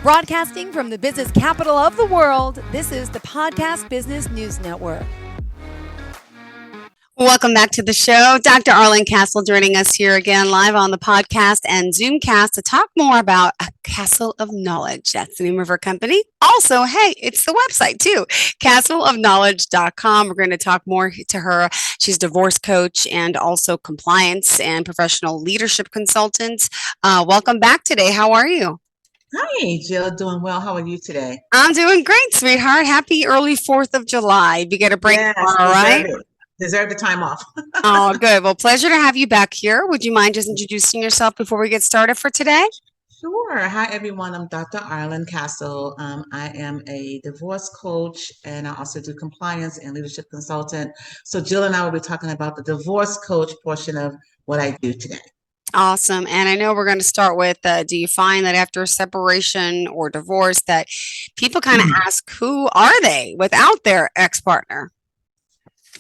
Broadcasting from the business capital of the world, this is the Podcast Business News Network. Welcome back to the show. Dr. Arlayn Castle joining us here again live on the podcast and Zoomcast to talk more about a castle of knowledge. That's the name of her company. Also, hey, it's the website too, castleofknowledge.com. We're going to talk more to her. She's a divorce coach and also compliance and professional leadership consultant. Welcome back today. How are you? Hi, Jill. Doing well. How are you today? I'm doing great, sweetheart. Happy early 4th of July. You get a break tomorrow, right? Deserve the time off. Oh, good. Well, pleasure to have you back here. Would you mind just introducing yourself before we get started for today? Sure. Hi, everyone. I'm Dr. Arlayn Castle. I am a divorce coach, and I also do compliance and leadership consultant. So Jill and I will be talking about the divorce coach portion of what I do today. Awesome. And I know we're going to start with, do you find that after a separation or divorce that people kind of ask, who are they without their ex-partner?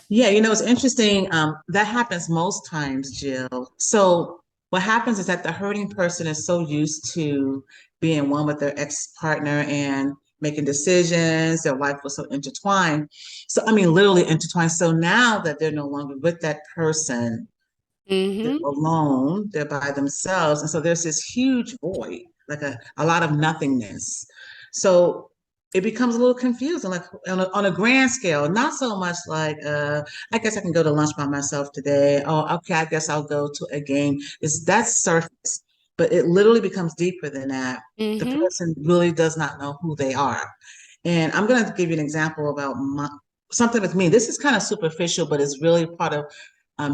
Yeah, it's interesting. That happens most times, Jill. So what happens is that the hurting person is so used to being one with their ex-partner and making decisions. Their life was so intertwined. So, literally intertwined. So now that they're no longer with that person, they're alone, they're by themselves. And so there's this huge void, like a lot of nothingness. So it becomes a little confusing, like on a grand scale, not so much like, I guess I can go to lunch by myself today. Oh, okay, I guess I'll go to a game. That's surface, but it literally becomes deeper than that. The person really does not know who they are. And I'm going to give you an example about something with me. This is kind of superficial, but it's really part of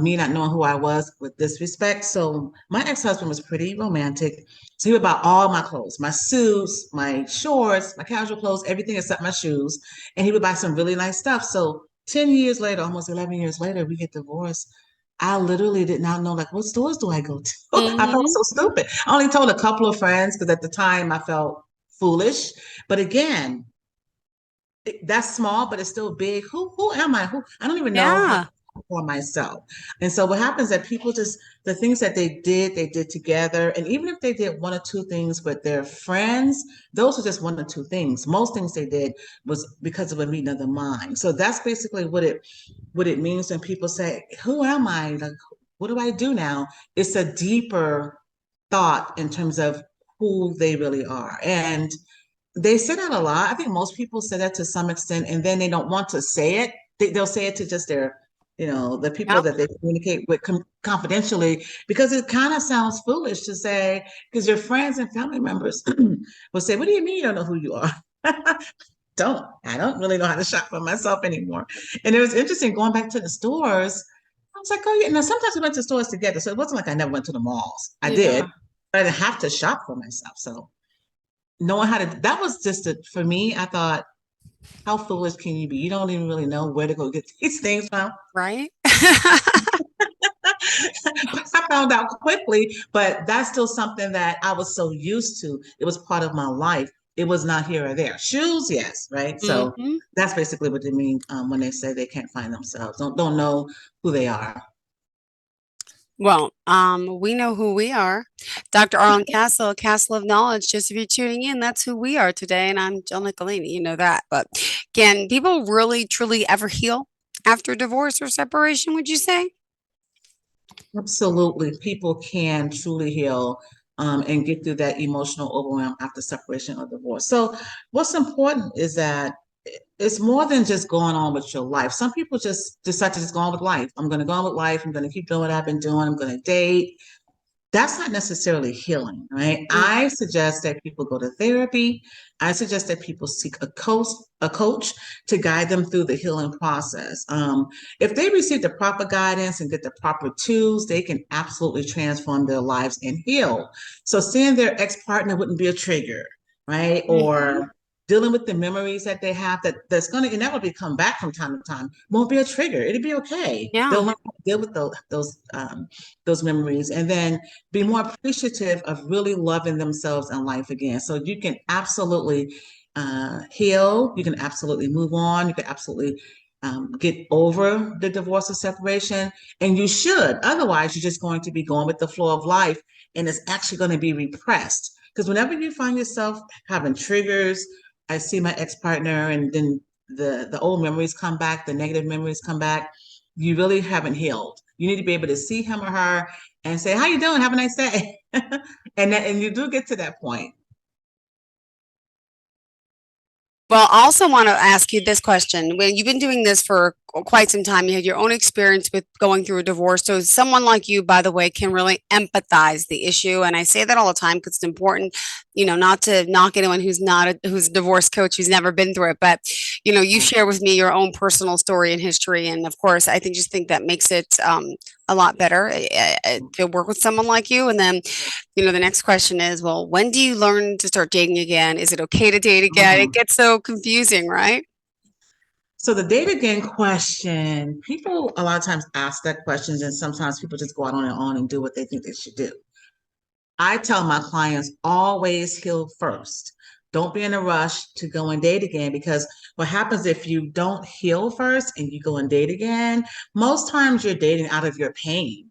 me not knowing who I was with this respect. So my ex-husband was pretty romantic. So he would buy all my clothes, my suits, my shorts, my casual clothes, everything except my shoes. And he would buy some really nice stuff. So 10 years later, almost 11 years later, we get divorced. I literally did not know, like, what stores do I go to? I felt so stupid. I only told a couple of friends because at the time I felt foolish. But again, that's small, but it's still big. Who am I? I don't even know how for myself. And so what happens is that people just, the things that they did together. And even if they did one or two things with their friends, those are just one or two things. Most things they did was because of a meeting of the mind. So that's basically what it means when people say, who am I? Like, what do I do now? It's a deeper thought in terms of who they really are. And they say that a lot. I think most people say that to some extent, and then they don't want to say it. They'll say it to just their the people that they communicate with confidentially, because it kind of sounds foolish to say, because your friends and family members will say, what do you mean you don't know who you are? I don't really know how to shop for myself anymore. And it was interesting going back to the stores. I was like, oh yeah. Now sometimes we went to stores together, so it wasn't like I never went to the malls. I did, but I didn't have to shop for myself. So knowing how to, that was just for me, I thought, how foolish can you be? You don't even really know where to go get these things from. Right. I found out quickly, but that's still something that I was so used to. It was part of my life. It was not here or there. Shoes, yes, right? So that's basically what they mean when they say they can't find themselves, don't know who they are. Well, we know who we are. Dr. Arlayn Castle, Castle of Knowledge. Just if you're tuning in, that's who we are today. And I'm Jill Nicolini, you know that. But can people really, truly ever heal after divorce or separation, would you say? Absolutely. People can truly heal and get through that emotional overwhelm after separation or divorce. So what's important is that it's more than just going on with your life. Some people just decide to just go on with life. I'm going to go on with life. I'm going to keep doing what I've been doing. I'm going to date. That's not necessarily healing, right? I suggest that people go to therapy. I suggest that people seek a coach to guide them through the healing process. If they receive the proper guidance and get the proper tools, they can absolutely transform their lives and heal. So seeing their ex-partner wouldn't be a trigger, right? Or dealing with the memories that they have that's going to inevitably come back from time to time won't be a trigger. It'll be okay. They'll learn how to deal with those memories, and then be more appreciative of really loving themselves and life again. So you can absolutely heal. You can absolutely move on. You can absolutely get over the divorce or separation, and you should. Otherwise, you're just going to be going with the flow of life, and it's actually going to be repressed. Because whenever you find yourself having triggers, I see my ex-partner, and then the old memories come back, the negative memories come back, you really haven't healed. You need to be able to see him or her and say, "How you doing? Have a nice day." And you do get to that point. Well, I also want to ask you this question. When you've been doing this for quite some time, you had your own experience with going through a divorce. So someone like you, by the way, can really empathize the issue. And I say that all the time because it's important, not to knock anyone who's a divorce coach who's never been through it. But, you share with me your own personal story and history. And of course, I just think that makes it a lot better to work with someone like you. And then the next question is, well, when do you learn to start dating again? Is it okay to date again? It gets so confusing, right? So the date again question, people a lot of times ask that questions, and sometimes people just go out on their own and do what they think they should do. I tell my clients always heal first. Don't be in a rush to go and date again, because what happens if you don't heal first and you go and date again, most times you're dating out of your pain,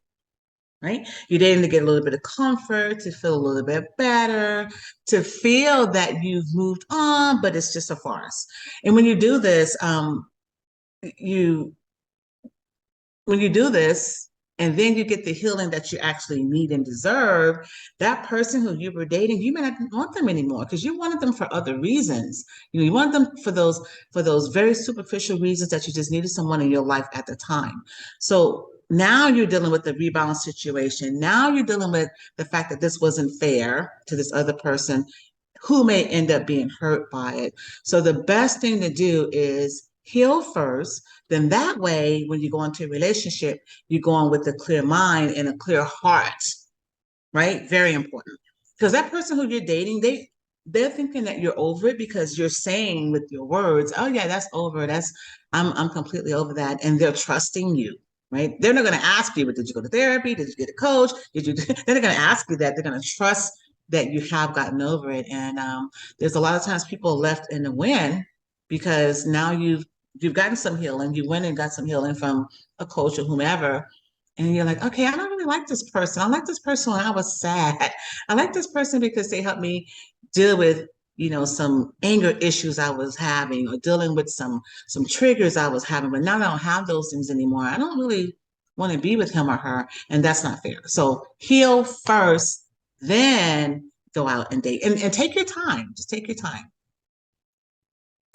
right? You're dating to get a little bit of comfort, to feel a little bit better, to feel that you've moved on, but it's just a farce. And you when you do this and then you get the healing that you actually need and deserve, that person who you were dating, you may not want them anymore because you wanted them for other reasons. You wanted them for those very superficial reasons that you just needed someone in your life at the time. So now you're dealing with the rebound situation. Now you're dealing with the fact that this wasn't fair to this other person who may end up being hurt by it. So the best thing to do is heal first. Then that way, when you go into a relationship, you go on with a clear mind and a clear heart, right? Very important. Because that person who you're dating, they're thinking that you're over it because you're saying with your words, "Oh yeah, that's over. I'm completely over that," and they're trusting you. Right? They're not going to ask you, but did you go to therapy? Did you get a coach? Did you? They're not going to ask you that. They're going to trust that you have gotten over it. And there's a lot of times people left in the wind because now you've gotten some healing. You went and got some healing from a coach or whomever, and you're like, okay, I don't really like this person. I like this person when I was sad. I like this person because they helped me deal with, some anger issues I was having, or dealing with some triggers I was having. But now I don't have those things anymore. I don't really want to be with him or her, and that's not fair. So heal first, then go out and date. And take your time. Just take your time.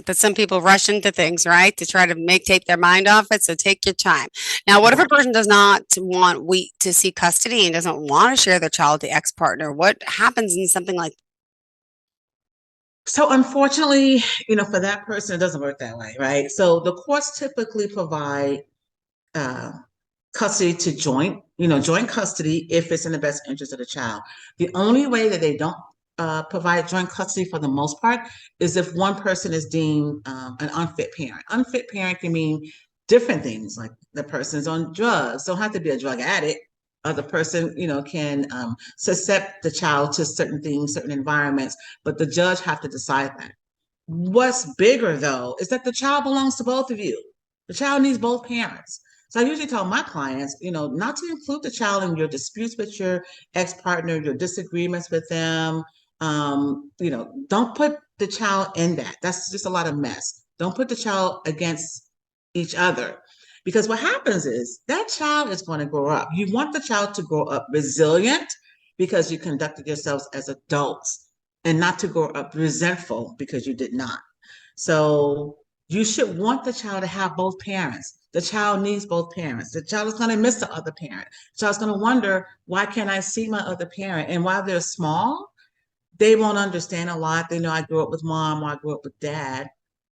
But some people rush into things, right, to try to take their mind off it. So take your time. Now, what if a person does not want to see custody and doesn't want to share their child with the ex-partner? What happens in something like? So unfortunately, for that person, it doesn't work that way, right? So the courts typically provide uh, custody to joint custody if it's in the best interest of the child. The only way that they don't provide joint custody for the most part is if one person is deemed an unfit parent. Unfit parent can mean different things, like the person's on drugs, don't have to be a drug addict. The person, can suscept the child to certain things, certain environments, but the judge have to decide that. What's bigger though is that the child belongs to both of you. The child needs both parents. So I usually tell my clients, not to include the child in your disputes with your ex-partner, your disagreements with them. Don't put the child in that. That's just a lot of mess. Don't put the child against each other. Because what happens is that child is going to grow up. You want the child to grow up resilient because you conducted yourselves as adults, and not to grow up resentful because you did not. So you should want the child to have both parents. The child needs both parents. The child is going to miss the other parent. The child's going to wonder, why can't I see my other parent? And while they're small, they won't understand a lot. They know I grew up with mom or I grew up with dad.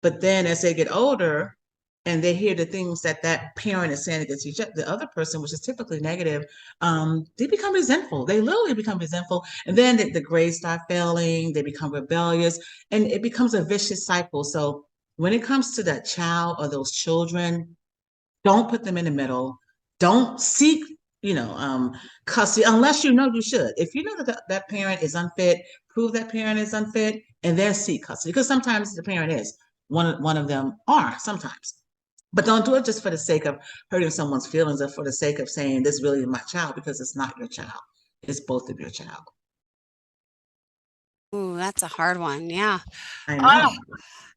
But then as they get older and they hear the things that that parent is saying against the other person, which is typically negative, they become resentful. They literally become resentful. And then the grades start failing. They become rebellious. And it becomes a vicious cycle. So when it comes to that child or those children, don't put them in the middle. Don't seek, custody unless you know you should. If you know that parent is unfit, prove that parent is unfit, and then seek custody. Because sometimes the parent is. One of them are sometimes. But don't do it just for the sake of hurting someone's feelings or for the sake of saying this really is my child, because it's not your child. It's both of your child. Ooh, that's a hard one. Yeah. I Oh, know.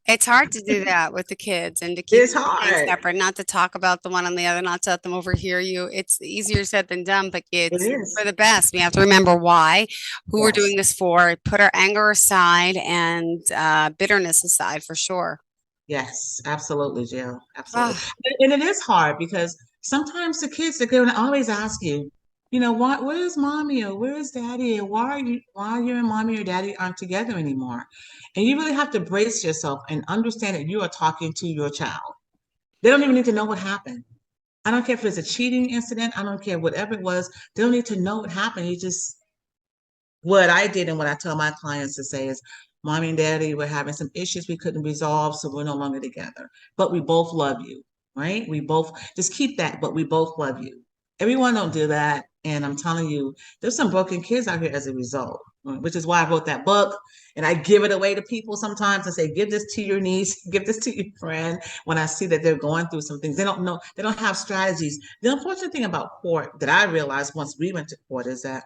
it's hard to do that with the kids and to keep It's everything hard. separate, not to talk about the one on the other, not to let them overhear you. It's easier said than done, but It it's for is. the best. We have to remember why, who we're Yes. doing this for, put our anger aside and bitterness aside for sure. Yes, absolutely, Jill. Absolutely. Ah, And it is hard because sometimes the kids are going to always ask you, where's mommy or where's daddy? And why you and mommy or daddy aren't together anymore? And you really have to brace yourself and understand that you are talking to your child. They don't even need to know what happened. I don't care if it's a cheating incident. I don't care whatever it was. They don't need to know what happened. You just what I did and what I tell my clients to say is, Mommy and Daddy were having some issues we couldn't resolve, so we're no longer together. But we both love you, right? We both just keep that, but we both love you. Everyone don't do that. And I'm telling you, there's some broken kids out here as a result, which is why I wrote that book. And I give it away to people sometimes and say, give this to your niece, give this to your friend. When I see that they're going through some things, they don't know, they don't have strategies. The unfortunate thing about court that I realized once we went to court is that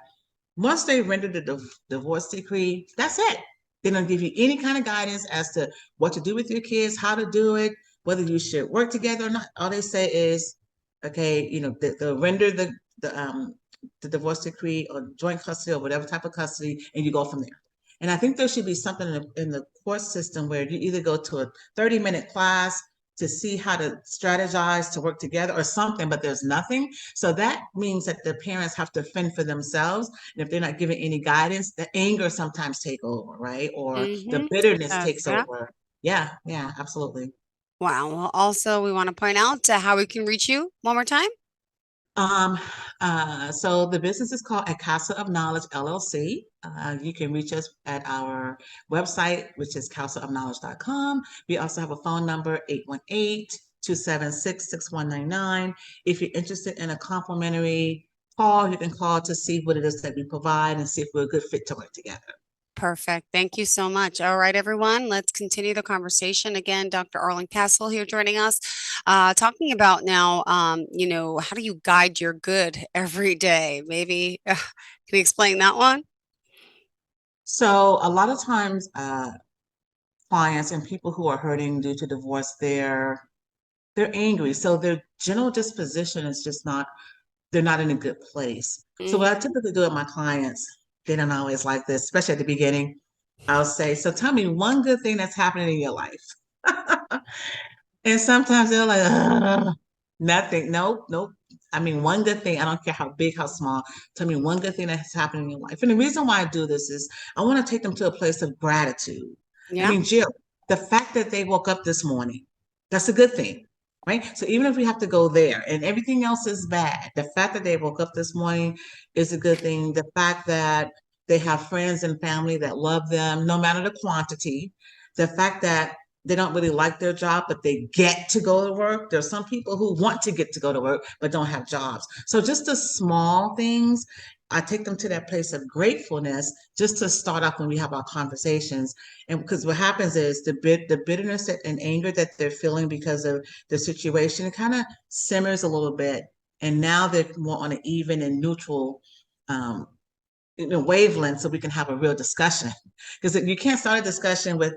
once they render the divorce decree, that's it. They don't give you any kind of guidance as to what to do with your kids, how to do it, whether you should work together or not. All they say is, okay, they'll render the divorce decree or joint custody or whatever type of custody, and you go from there. And I think there should be something in the court system where you either go to a 30-minute class to see how to strategize to work together or something, but there's nothing. So that means that the parents have to fend for themselves. And if they're not given any guidance, the anger sometimes take over, right? Or the mm-hmm. bitterness takes Yeah. over. Yeah, yeah, absolutely. Wow. Well, also, we want to point out how we can reach you one more time. Um, so the business is called A Casa of Knowledge LLC. You can reach us at our website, which is casaofknowledge.com. We also have a phone number, 818-276-6199. If you're interested in a complimentary call, you can call to see what it is that we provide and see if we're a good fit to work together. Perfect. Thank you so much. All right, everyone, let's continue the conversation. Again, Dr. Arlen Castle here joining us, talking about now, how do you guide your good every day? Maybe, can you explain that one? So a lot of times, clients and people who are hurting due to divorce, they're angry. So their general disposition is just not, they're not in a good place. So what I Hmm. typically do with my clients, they don't always like this, especially at the beginning. I'll say, so tell me one good thing that's happening in your life. And sometimes they're like, "Ugh, nothing. Nope, nope. I mean, one good thing, I don't care how big, how small. Tell me one good thing that's happened in your life. And the reason why I do this is I want to take them to a place of gratitude. I Yeah, mean, Jill, the fact that they woke up this morning, that's a good thing, right? So even if we have to go there and everything else is bad, the fact that they woke up this morning is a good thing. The fact that they have friends and family that love them, no matter the quantity. The fact that they don't really like their job, but they get to go to work. There's some people who want to get to go to work, but don't have jobs. So just the small things, I take them to that place of gratefulness just to start off when we have our conversations. And because what happens is the bitterness and anger that they're feeling because of the situation, it kind of simmers a little bit. And now they're more on an even and neutral um, wavelength so we can have a real discussion. Because you can't start a discussion with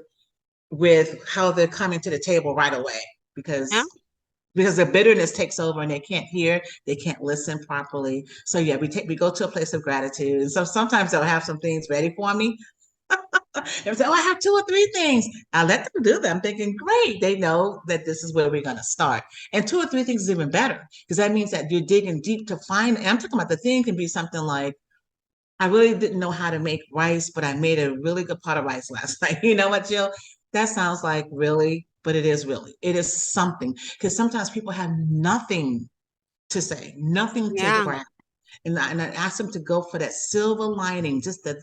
how they're coming to the table right away yeah. because the bitterness takes over and they can't hear, they can't listen properly. So yeah, we go to a place of gratitude. And so sometimes they'll have some things ready for me. They'll say, "Oh, I have two or three things." I let them do that. I'm thinking, great. They know that this is where we're going to start. And two or three things is even better because that means that you're digging deep to find. And I'm talking about the thing can be something like, I really didn't know how to make rice, but I made a really good pot of rice last night. You know what, Jill? That sounds like really, but it is really. It is something because sometimes people have nothing to say, nothing to Yeah. grab. And I ask them to go for that silver lining, just the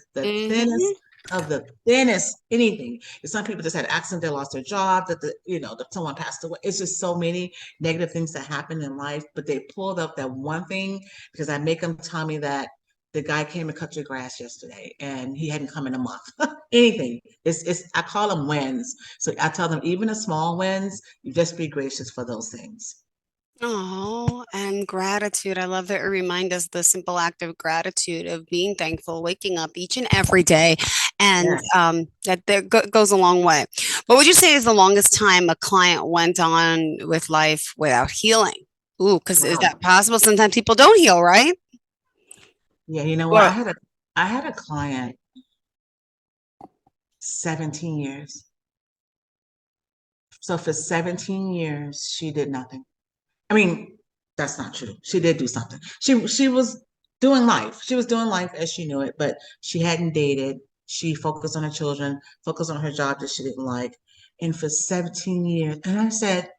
thinnest Hmm. of the thinnest anything. And some people just had an accident, they lost their job, that someone passed away. It's just so many negative things that happen in life, but they pulled up that one thing because I make them tell me that the guy came and cut your grass yesterday and he hadn't come in a month. Anything. It's I call them wins. So I tell them even the small wins, you just be gracious for those things. Oh, and gratitude. I love that it reminds us the simple act of gratitude of being thankful, waking up each and every day, and Yes. goes a long way. What would you say is the longest time a client went on with life without healing? Ooh, because is Wow. that possible? Sometimes people don't heal, right? Yeah, you know what? Or I had a client 17 years. So for 17 years, she did nothing. I mean, that's not true. She did do something. She was doing life. She was doing life as she knew it, but she hadn't dated. She focused on her children, focused on her job that she didn't like. And for 17 years, and I said,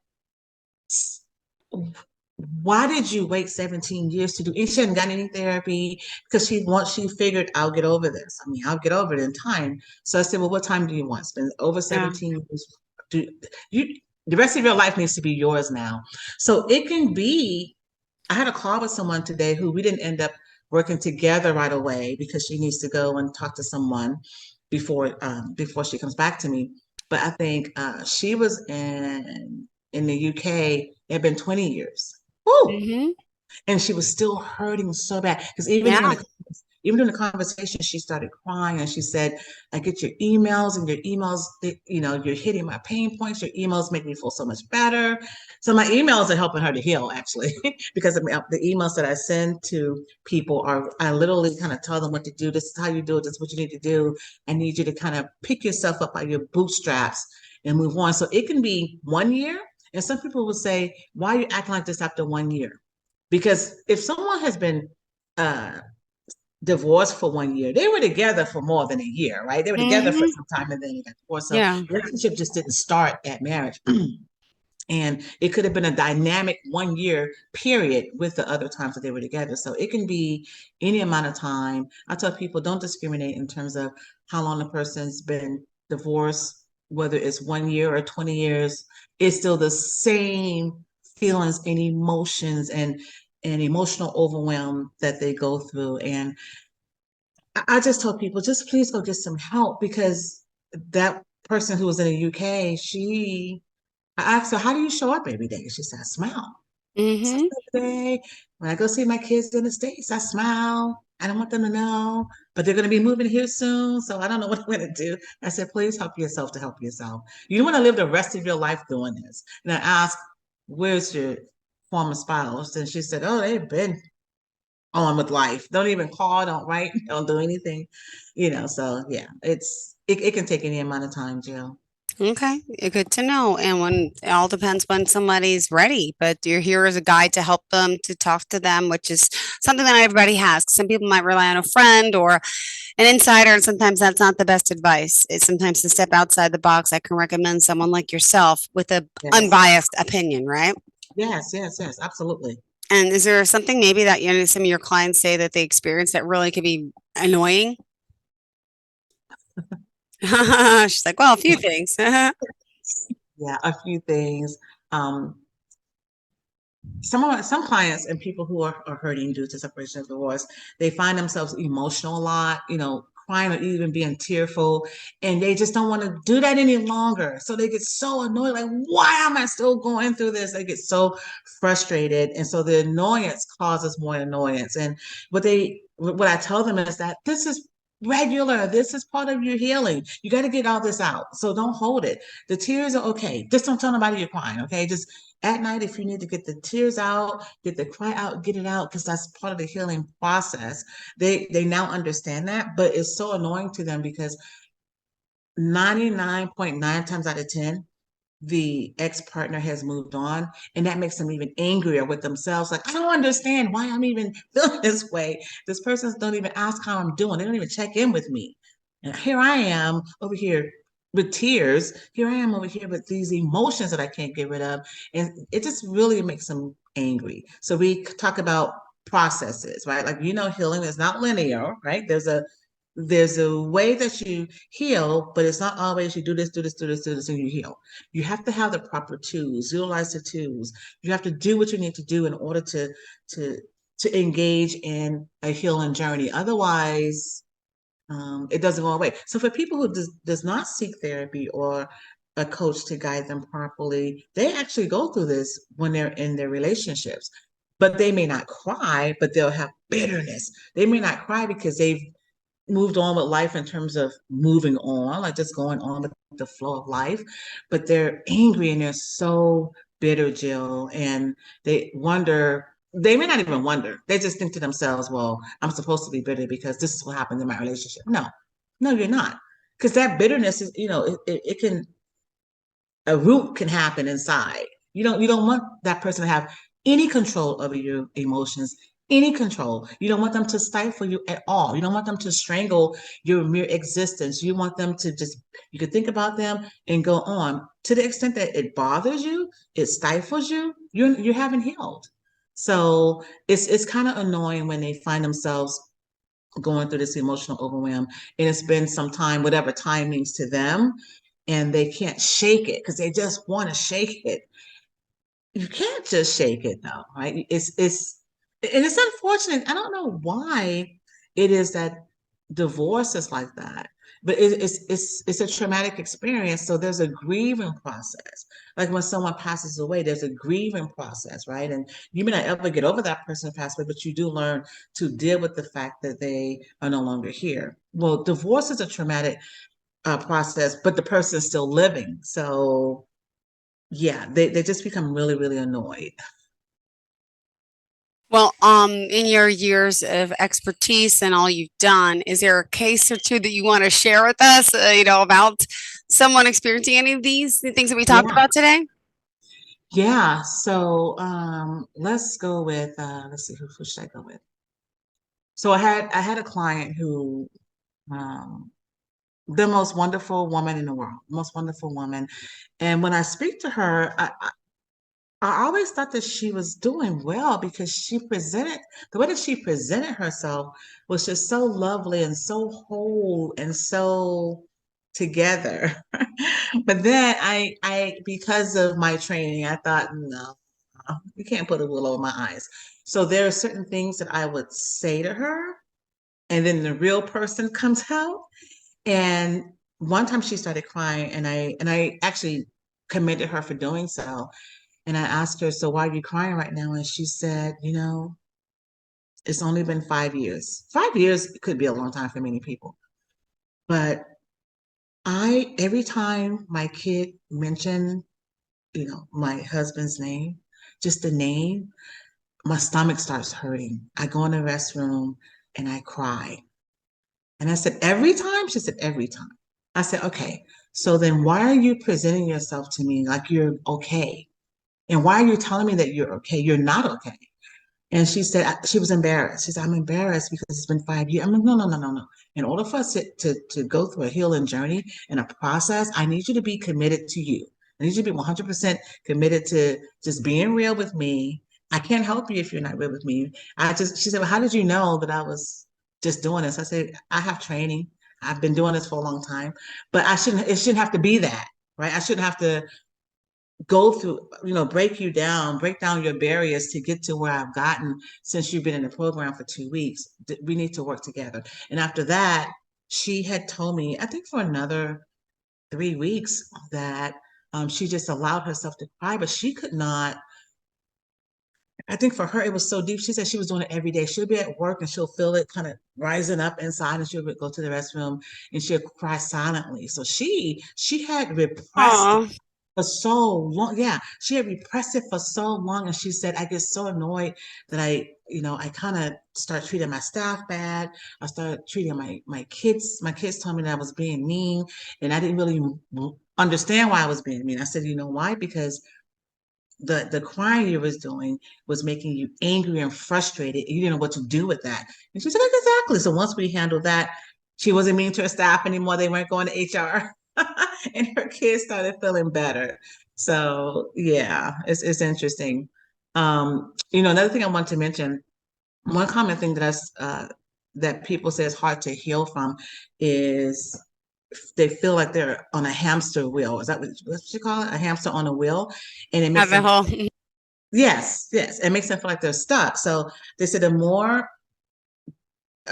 why did you wait 17 years to do it? She hadn't gotten any therapy because she figured I'll get over this. I mean, I'll get over it in time. So I said, well, what time do you want? Spend over yeah. 17 years. Do you the rest of your life needs to be yours now. So it can be, I had a call with someone today who we didn't end up working together right away because she needs to go and talk to someone before she comes back to me. But I think she was in the UK. It had been 20 years. Woo! Hmm. And she was still hurting so bad because Yeah. even during the conversation, she started crying and she said, I get your emails and your emails, you're hitting my pain points. Your emails make me feel so much better. So my emails are helping her to heal actually, because the emails that I send to people I literally kind of tell them what to do. This is how you do it. This is what you need to do. I need you to kind of pick yourself up by your bootstraps and move on. So it can be 1 year. And some people will say, why are you acting like this after 1 year? Because if someone has been uh, divorced for 1 year, they were together for more than a year, right? They were together for Hmm. some time and then they got divorced. So Yeah. the relationship just didn't start at marriage. And it could have been a dynamic 1 year period with the other times that they were together. So it can be any amount of time. I tell people don't discriminate in terms of how long the person's been divorced, whether it's 1 year or 20 years, it's still the same feelings and emotions and emotional overwhelm that they go through. And I just told people, just please go get some help because that person who was in the UK, I asked her, how do you show up every day? She said, I smile. So Hmm. every day, when I go see my kids in the States, I smile. I don't want them to know, but they're going to be moving here soon. So I don't know what I'm going to do. I said, please help yourself to help yourself. You don't want to live the rest of your life doing this. And I asked, where's your former spouse? And she said, oh, they've been on with life. Don't even call, don't write, don't do anything. So yeah, it can take any amount of time, Jill. Okay, good to know. And when it all depends when somebody's ready, but you're here as a guide to help them, to talk to them, which is something that everybody has. Some people might rely on a friend or an insider, and sometimes that's not the best advice. It's sometimes to step outside the box. I can recommend someone like yourself with a Yes. unbiased opinion, right? Yes, yes, yes, absolutely. And is there something maybe that some of your clients say that they experience that really could be annoying? She's like, well, a few things. Yeah, a few things. Um, some clients and people who are hurting due to separation and divorce, they find themselves emotional a lot, crying or even being tearful, and they just don't want to do that any longer. So they get so annoyed, like, why am I still going through this? They get so frustrated, and so the annoyance causes more annoyance. And what I tell them is that this is regular. This is part of your healing. You got to get all this out. So don't hold it. The tears are okay. Just don't tell nobody you're crying. Okay, just at night, if you need to get the tears out, get the cry out, get it out, because that's part of the healing process. They now understand that, but it's so annoying to them because 99.9 times out of 10, the ex-partner has moved on, and that makes them even angrier with themselves. Like, I don't understand why I'm even feeling this way. This person don't even ask how I'm doing. They don't even check in with me. And here I am over here with tears. Here I am over here with these emotions that I can't get rid of. And it just really makes them angry. So we talk about processes, right? Like, healing is not linear, right? There's a way that you heal, but it's not always you do this, do this, do this, do this, and you heal. You have to have the proper tools, utilize the tools. You have to do what you need to do in order to to engage in a healing journey. Otherwise, it doesn't go away. So for people who does not seek therapy or a coach to guide them properly. They actually go through this when they're in their relationships, but they may not cry, but they'll have bitterness. They may not cry because they've moved on with life in terms of moving on, like just going on with the flow of life, but they're angry and they're so bitter, Jill, and they wonder, they may not even wonder. They just think to themselves, well, I'm supposed to be bitter because this is what happened in my relationship. No, no, you're not. Because that bitterness is, it can, a root can happen inside. You don't want that person to have any control over your emotions, any control. You don't want them to stifle you at all. You don't want them to strangle your mere existence. You want them to just, you can think about them and go on. To the extent that it bothers you, it stifles you, you haven't healed. So it's kind of annoying when they find themselves going through this emotional overwhelm, and it's been some time, whatever time means to them, and they can't shake it because they just want to shake it. You can't just shake it though, right? And it's unfortunate. I don't know why it is that divorce is like that, but it's a traumatic experience. So there's a grieving process. Like when someone passes away, there's a grieving process, right? And you may not ever get over that person passed away, but you do learn to deal with the fact that they are no longer here. Well, divorce is a traumatic process, but the person is still living. So yeah, they just become really, really annoyed. Well, in your years of expertise and all you've done, is there a case or two that you want to share with us, about someone experiencing any of these things that we talked Yeah. about today? Yeah. So let's go with let's see, who should I go with? So I had a client who um the most wonderful woman in the world, most wonderful woman. And when I speak to her, I always thought that she was doing well because the way that she presented herself was just so lovely and so whole and so together. But then because of my training, I thought, no, you can't put a wool over my eyes. So there are certain things that I would say to her, and then the real person comes out. And one time she started crying, and I actually commended her for doing so. And I asked her, so why are you crying right now? And she said, it's only been 5 years. 5 years could be a long time for many people. But every time my kid mentioned, my husband's name, just the name, my stomach starts hurting. I go in the restroom and I cry. And I said, every time? She said, every time. I said, okay, so then why are you presenting yourself to me like you're okay? And why are you telling me that you're okay? You're not okay. And she said she was embarrassed. She said, I'm embarrassed because it's been 5 years. I'm like, no, no, no, no, no. In order for us to go through a healing journey and a process, I need you to be committed to you. I need you to be 100% committed to just being real with me. I can't help you if you're not real with me. She said, well, how did you know that I was just doing this? I said, I have training. I've been doing this for a long time, but it shouldn't have to be that, right? I shouldn't have to go through, break down your barriers to get to where I've gotten since you've been in the program for 2 weeks. We need to work together. And after that, she had told me, I think for another 3 weeks, that she just allowed herself to cry, but she could not. I think for her, it was so deep. She said she was doing it every day. She'll be at work and she'll feel it kind of rising up inside, and she'll go to the restroom and she'll cry silently. So she had repressed Oh, for so long. Yeah, she had repressed it for so long. And she said, I get so annoyed that I kind of start treating my staff bad. I started treating my kids. My kids told me that I was being mean, and I didn't really understand why I was being mean. I said, you know why? Because the crying you was doing was making you angry and frustrated. And you didn't know what to do with that. And she said, exactly. So once we handled that, she wasn't mean to her staff anymore. They weren't going to HR. And her kids started feeling better. So yeah, it's interesting. Another thing I want to mention, one common thing that people say is hard to heal from is they feel like they're on a hamster wheel. Is that what you call it? A hamster on a wheel, and it makes have a them, whole. yes, yes, it makes them feel like they're stuck. So they said a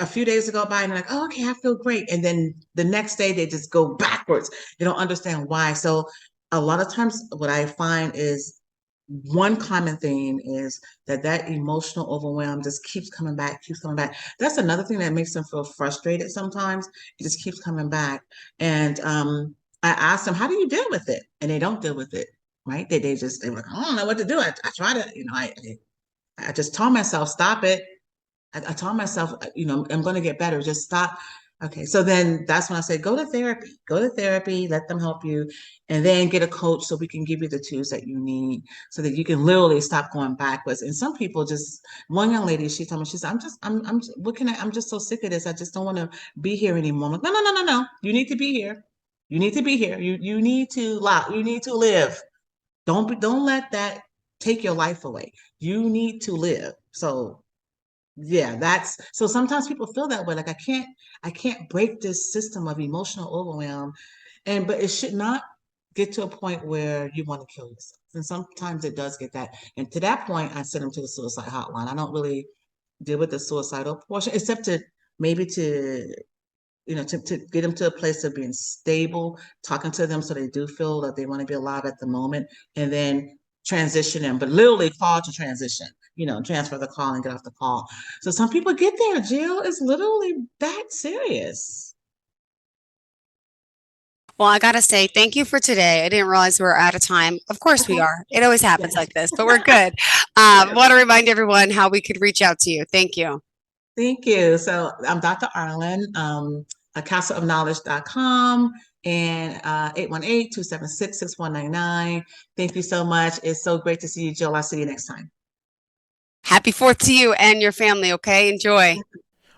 few days go by and they're like, oh, okay, I feel great. And then the next day they just go backwards. They don't understand why. So a lot of times what I find is one common theme is that emotional overwhelm just keeps coming back, keeps coming back. That's another thing that makes them feel frustrated sometimes. It just keeps coming back. And I ask them, how do you deal with it? And they don't deal with it, right? They're like, I don't know what to do. I try to, I just told myself, stop it. I told myself, I'm going to get better. Just stop. Okay. So then that's when I say, go to therapy, let them help you, and then get a coach so we can give you the tools that you need so that you can literally stop going backwards. And some people one young lady, she told me, she said, I'm just so sick of this. I just don't want to be here anymore. I'm like, no. You need to be here. You need to be here. You need to live. Don't let that take your life away. You need to live. So yeah, so sometimes people feel that way. Like I can't break this system of emotional overwhelm. But it should not get to a point where you want to kill yourself. And sometimes it does get that. And to that point, I send them to the suicide hotline. I don't really deal with the suicidal portion, except to maybe to get them to a place of being stable, talking to them so they do feel that they want to be alive at the moment, and then transition them, but literally call to transition, transfer the call and get off the call. So some people get there, Jill. It's literally that serious. Well, I got to say, thank you for today. I didn't realize we were out of time. Of course we are. It always happens like this, but we're good. Want to remind everyone how we could reach out to you. Thank you. Thank you. So I'm Dr. Arlayn, castleofknowledge.com and 818-276-6199. Thank you so much. It's so great to see you, Jill. I'll see you next time. Happy 4th to you and your family, okay? Enjoy.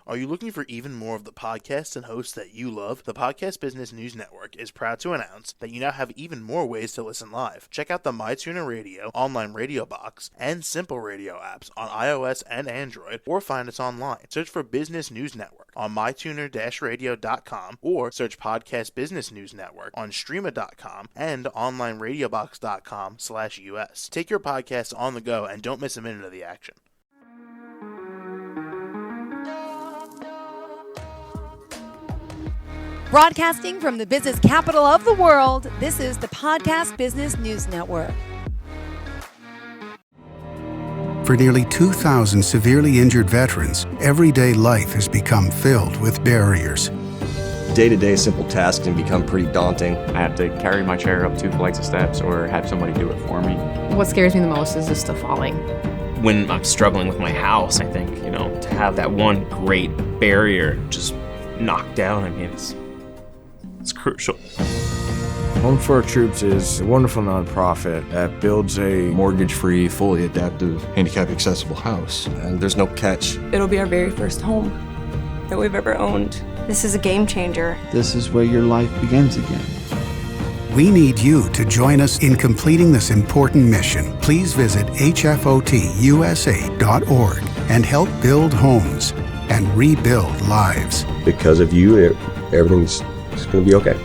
Are you looking for even more of the podcasts and hosts that you love? The Podcast Business News Network is proud to announce that you now have even more ways to listen live. Check out the MyTuner Radio, online radio box, and Simple Radio apps on iOS and Android, or find us online. Search for Business News Network on mytuner-radio.com or search Podcast Business News Network on streama.com and onlineradiobox.com/US. Take your podcast on the go and don't miss a minute of the action. Broadcasting from the business capital of the world, this is the Podcast Business News Network. For nearly 2,000 severely injured veterans, everyday life has become filled with barriers. Day-to-day simple tasks can become pretty daunting. I have to carry my chair up 2 flights of steps or have somebody do it for me. What scares me the most is just the falling. When I'm struggling with my house, I think, to have that one great barrier just knocked down, it's crucial. Home for Our Troops is a wonderful nonprofit that builds a mortgage-free, fully adaptive, handicap-accessible house. And there's no catch. It'll be our very first home that we've ever owned. This is a game changer. This is where your life begins again. We need you to join us in completing this important mission. Please visit hfotusa.org and help build homes and rebuild lives. Because of you, everything's going to be okay.